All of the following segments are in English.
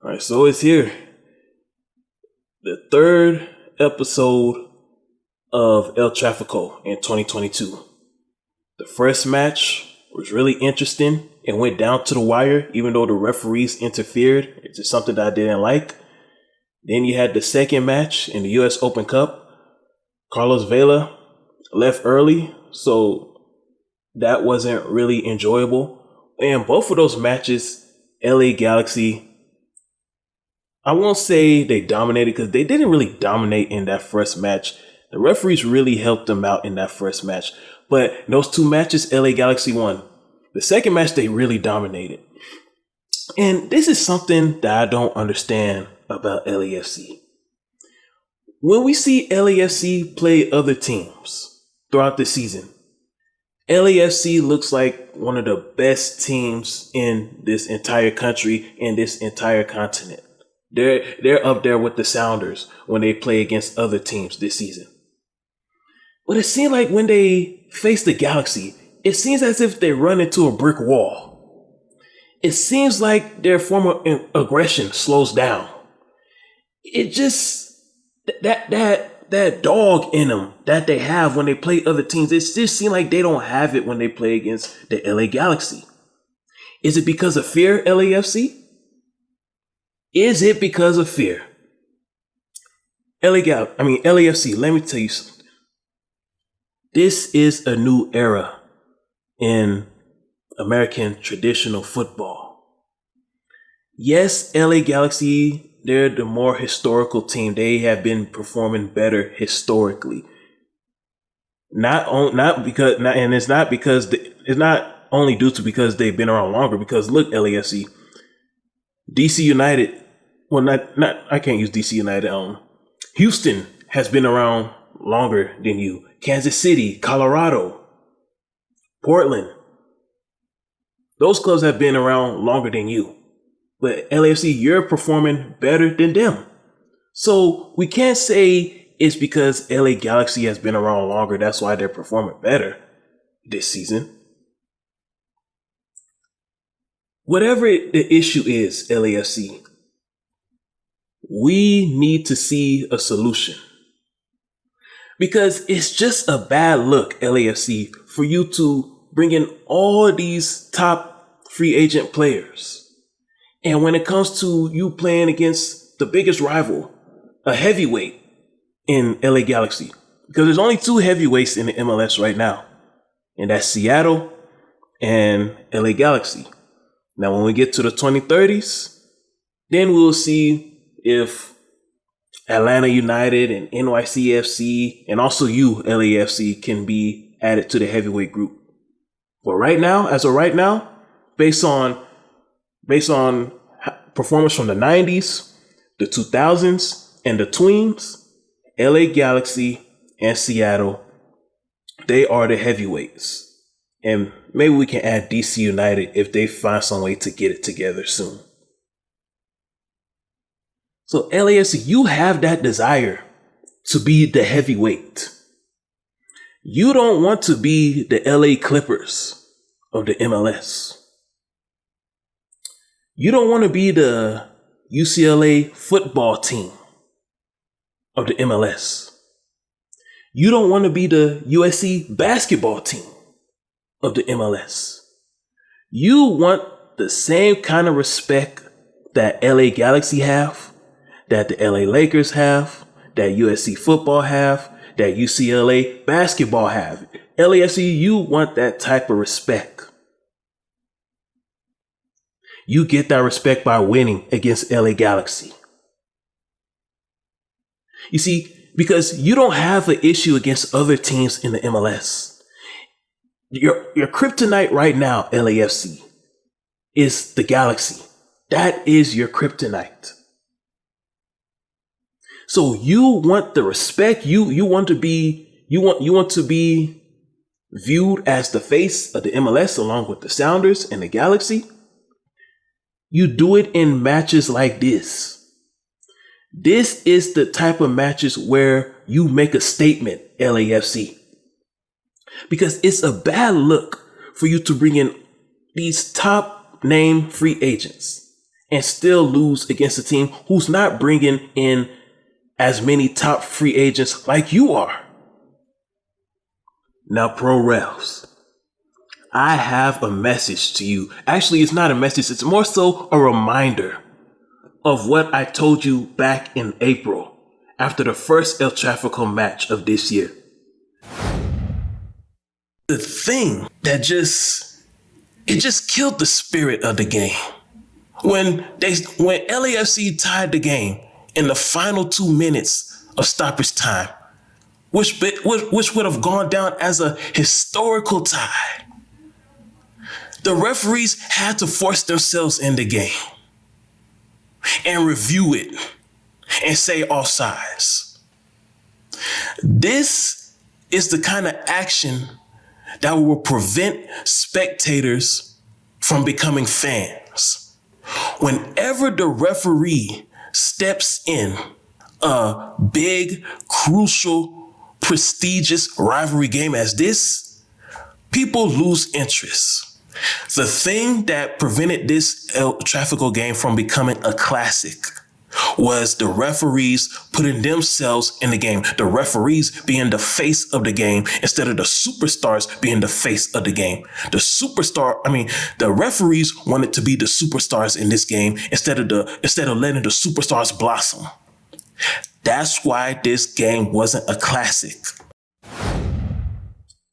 All right, so it's here. The third episode of El Trafico in 2022. The first match was really interesting and went down to the wire, even though the referees interfered. It's just something that I didn't like. Then you had the second match in the US Open Cup. Carlos Vela left early, so that wasn't really enjoyable. And both of those matches, LA Galaxy, I won't say they dominated because they didn't really dominate in that first match. The referees really helped them out in that first match. But those two matches, LA Galaxy won. The second match, they really dominated. And this is something that I don't understand about LAFC. When we see LAFC play other teams throughout the season, LAFC looks like one of the best teams in this entire country and this entire continent. They're up there with the Sounders when they play against other teams this season. But it seems like when they face the Galaxy, it seems as if they run into a brick wall. It seems like their form of aggression slows down. It just, that dog in them that they have when they play other teams, it just seems like they don't have it when they play against the LA Galaxy. Is it because of fear, LAFC? Is it because of fear? LAFC, let me tell you something. This is a new era in American traditional football. Yes, LA Galaxy, they're the more historical team. They have been performing better historically. It's not only due to because they've been around longer. Because look, LAFC, DC United. Well, I can't use DC United. Houston has been around longer than you. Kansas City, Colorado, Portland. Those clubs have been around longer than you. But LAFC, you're performing better than them. So we can't say it's because LA Galaxy has been around longer. That's why they're performing better this season. Whatever the issue is, LAFC, we need to see a solution. Because it's just a bad look, LAFC, for you to bring in all these top free agent players. And when it comes to you playing against the biggest rival, a heavyweight in LA Galaxy, because there's only two heavyweights in the MLS right now, and that's Seattle and LA Galaxy. Now, when we get to the 2030s, then we'll see if Atlanta United and NYCFC and also you, LAFC, can be added to the heavyweight group. But right now, as of right now, based on performance from the 90s, the 2000s, and the tweens, LA Galaxy and Seattle, they are the heavyweights. And maybe we can add DC United if they find some way to get it together soon. So LAFC, you have that desire to be the heavyweight. You don't want to be the LA Clippers of the MLS. You don't want to be the UCLA football team of the MLS. You don't want to be the USC basketball team of the MLS. You want the same kind of respect that LA Galaxy have, that the LA Lakers have, that USC football have, that UCLA basketball have. LAFC, you want that type of respect. You get that respect by winning against LA Galaxy. You see, because you don't have an issue against other teams in the MLS. Your kryptonite right now, LAFC, is the Galaxy. That is your kryptonite. So you want the respect. You want to be viewed as the face of the MLS along with the Sounders and the Galaxy. You do it in matches like this. This is the type of matches where you make a statement, LAFC. Because it's a bad look for you to bring in these top name free agents and still lose against a team who's not bringing in as many top free agents like you are. Now, pro refs, I have a message to you. Actually, it's not a message. It's more so a reminder of what I told you back in April after the first El Trafico match of this year. The thing that just killed the spirit of the game. When LAFC tied the game in the final 2 minutes of stoppage time, which would have gone down as a historical tie, the referees had to force themselves in the game and review it and say offsides. This is the kind of action that will prevent spectators from becoming fans. Whenever the referee steps in a big, crucial, prestigious rivalry game as this, people lose interest. The thing that prevented this El Trafico game from becoming a classic was the referees putting themselves in the game, the referees being the face of the game instead of the superstars being the face of the game. The referees wanted to be the superstars in this game instead of letting the superstars blossom. That's why this game wasn't a classic.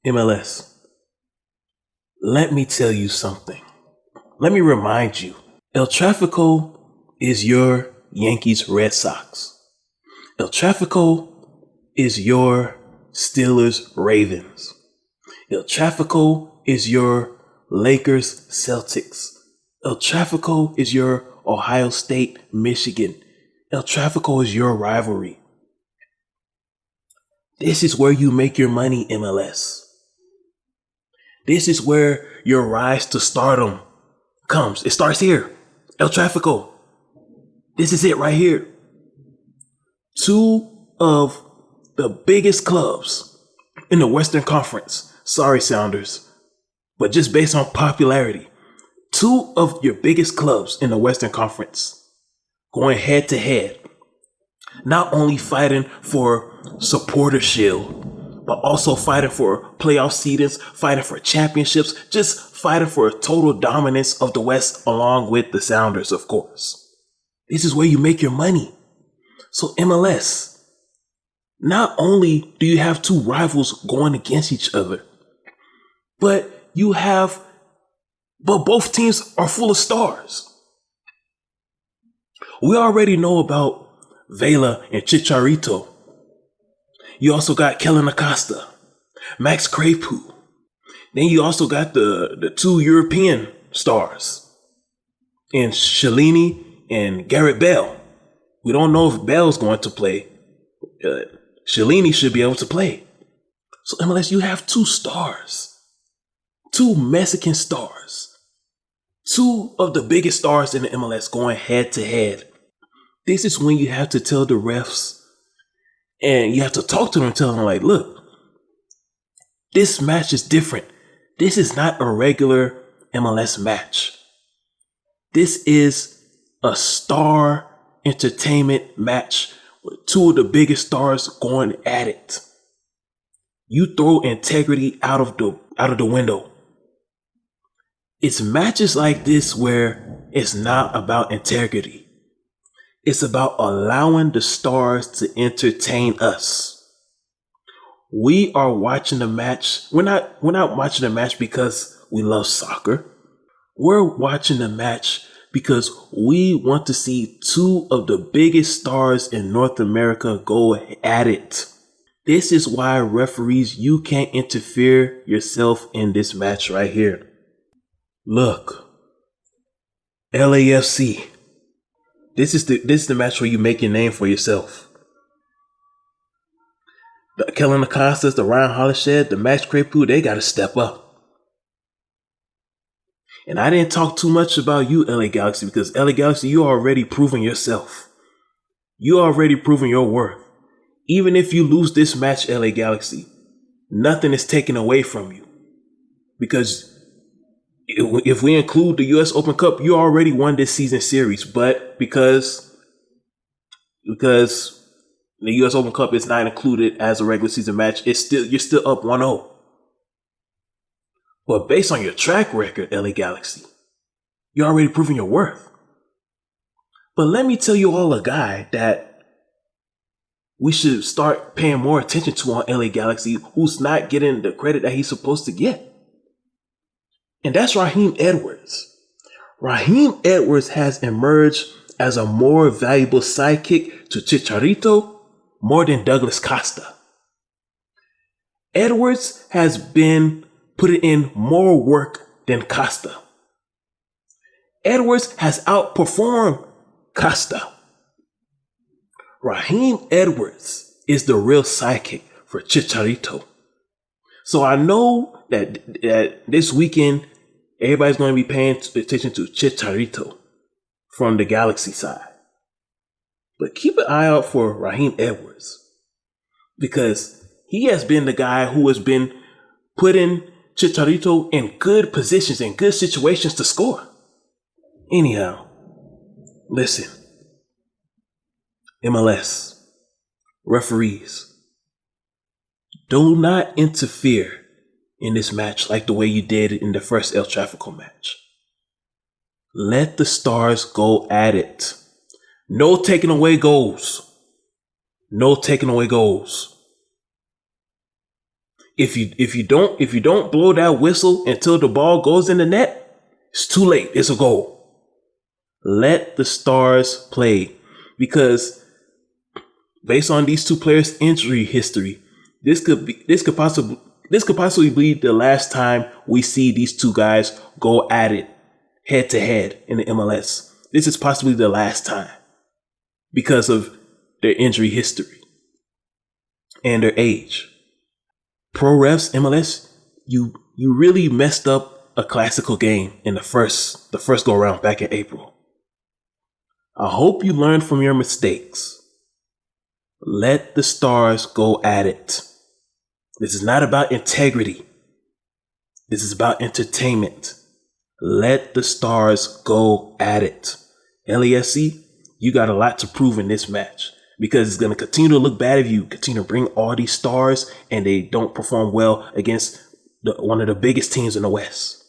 MLS, let me tell you something. Let me remind you, El Trafico is your Yankees Red Sox. El Trafico is your Steelers Ravens. El Trafico is your Lakers Celtics. El Trafico is your Ohio State Michigan. El Trafico is your rivalry. This is where you make your money, MLS. This is where your rise to stardom comes. It starts here. El Trafico. This is it right here. Two of the biggest clubs in the Western Conference. Sorry, Sounders, but just based on popularity, two of your biggest clubs in the Western Conference going head to head, not only fighting for supporter shield, but also fighting for playoff seedings, fighting for championships, just fighting for a total dominance of the West along with the Sounders, of course. This is where you make your money. So MLS, not only do you have two rivals going against each other, but both teams are full of stars. We already know about Vela and Chicharito. You also got Kellen Acosta, Max Crepeau. Then you also got the two European stars in Chiellini and Garrett Bale. We don't know if Bale's going to play. Chiellini should be able to play. So MLS, you have two stars. Two Mexican stars. Two of the biggest stars in the MLS going head to head. This is when you have to tell the refs and you have to talk to them and tell them like, look, this match is different. This is not a regular MLS match. This is a star entertainment match with two of the biggest stars going at it. You throw integrity out of the window. It's matches like this where it's not about integrity. It's about allowing the stars to entertain us. We are watching the match. We're not watching the match because we love soccer. We're watching the match because we want to see two of the biggest stars in North America go at it. This is why, referees, you can't interfere yourself in this match right here. Look, LAFC. This is the match where you make your name for yourself. The Kellen Acostas, the Ryan Hollished, the Max Crepeau, they got to step up. And I didn't talk too much about you, LA Galaxy, because LA Galaxy, you already proven yourself. You already proven your worth. Even if you lose this match, LA Galaxy, nothing is taken away from you. Because if we include the U.S. Open Cup, you already won this season series. But because the U.S. Open Cup is not included as a regular season match, you're still up 1-0. But based on your track record, LA Galaxy, you're already proving your worth. But let me tell you all a guy that we should start paying more attention to on LA Galaxy, who's not getting the credit that he's supposed to get. And that's Raheem Edwards. Raheem Edwards has emerged as a more valuable sidekick to Chicharito more than Douglas Costa. Edwards has been putting in more work than Costa. Edwards has outperformed Costa. Raheem Edwards is the real sidekick for Chicharito. So I know that this weekend, everybody's going to be paying attention to Chicharito from the Galaxy side. But keep an eye out for Raheem Edwards, because he has been the guy who has been putting Chicharito in good positions, in good situations to score. Anyhow, listen. MLS, referees, do not interfere in this match like the way you did in the first El Trafico match. Let the Stars go at it. No taking away goals. No taking away goals. If you don't blow that whistle until the ball goes in the net, it's too late. It's a goal. Let the Stars play, because based on these two players' injury history, this could possibly be the last time we see these two guys go at it head to head in the MLS. This is possibly the last time because of their injury history and their age. Pro refs, MLS, you really messed up a classical game in the first go around back in April. I hope you learned from your mistakes. Let the Stars go at it. This is not about integrity. This is about entertainment. Let the Stars go at it. LAFC, you got a lot to prove in this match, because it's going to continue to look bad if you continue to bring all these stars and they don't perform well against one of the biggest teams in the West.